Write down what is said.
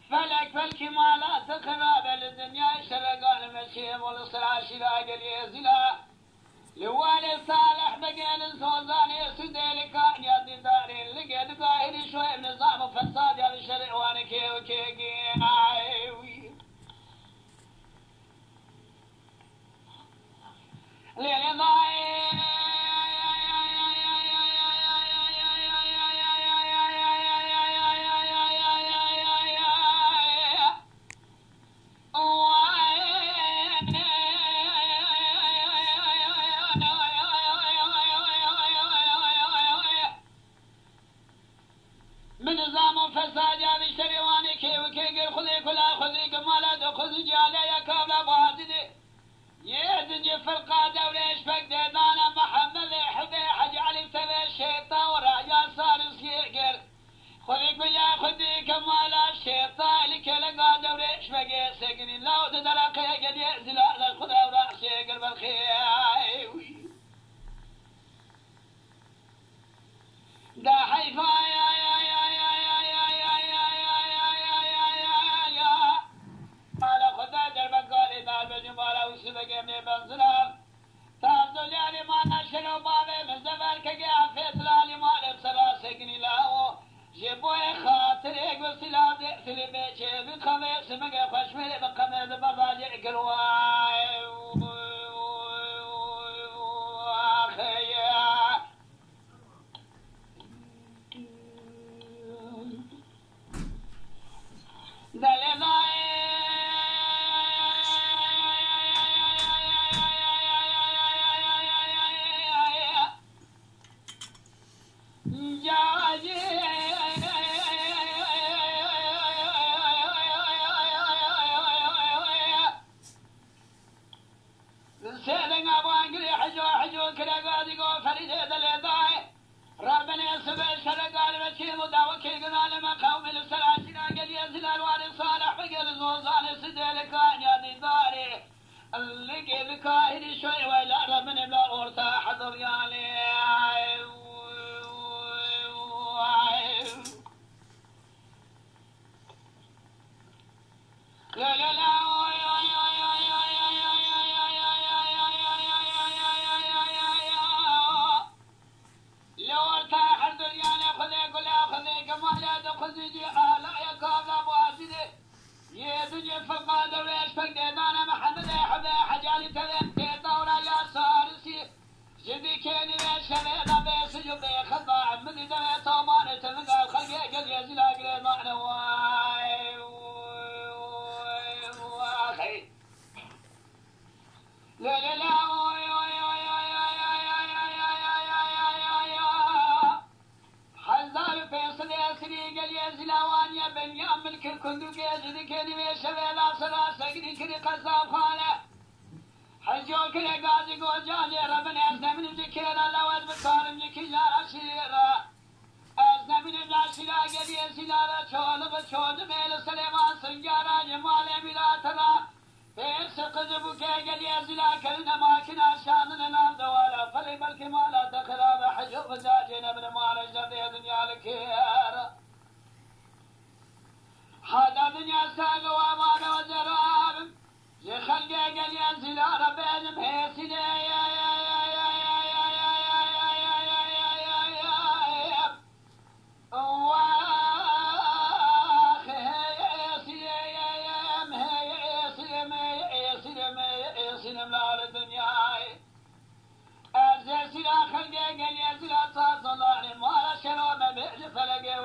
فلك فالكمالات خباب الدنيا شرق المسيم والصلاة شراق اليزلا لوالي صالح بقين سوزاني سديلك يدي داري لقيت ظاهري شوي من نظام فساد يا الشرع وانا كي وكي ليلي ضايع فساد يا بشري واني كي وكي خذي كلا خذي كمالا خذي جالي يا كابلا بهاتدي يدني في القادة وليش فقد انا محمد حبي حج علي تبي الشيطان وراجع صار سيقر خذي كيا خذي كمالا الشيطان لك القادة وليش فقد سقني لو تدرك قد يأزل على الخدا وراح سيقر بالخير دا حيفا بقيمني بنزلام تابدو جاني ما نشنو بابي من زمان كقيا في طلالي مالي بصلا سقني لاو جيبوي خاطري قل سلام دئتلي بيشي بخميس مقا خشمي بخميس بباجع قلواي واخيا دالي ضاي ربنا سبع شرق المسكين وداوكي قنال مقاوم السلاسل قال ينزل الوالي صالح بقل زوزان سديلك يا دي داري اللي قل كاهدي شوي ويلا ربنا بلا أورتا حضر يالي لا لا لا يدني فقاد وليش فقدانا محمد حبا حجالي تذكي دورا يا سارسي جدي كيني ليش هذا بيس يبي خضاع مدي دمي طومان تلقى الخلق قد يزيل اقري معنا واخي لا لا لا زلاوانيا بنيام ملك كندوق يزدي كني بيشبه لا سلا سقني كني قصاب خاله حجو كني قاضي قوجاني ربنا أزنا من ذكيرا لو أزبطارم ذكيلا عشيرا أزنا من العشيرا قد يزيلا شول بشود ميل سليمان سنجارا جمال ملا ترى بيرس قذبك قد يزيلا كلنا ماكنا شاننا نام دوالا فلي بالكمالا تخراب حجو بزاجنا من مال جدي دنيا لكيرا هذا دنيا ساق وامان وزراب يخلق قل ينزل ربين بحيسي سلا خلقي قال يا سلا صاص الله ما شلو ما بيج فلقي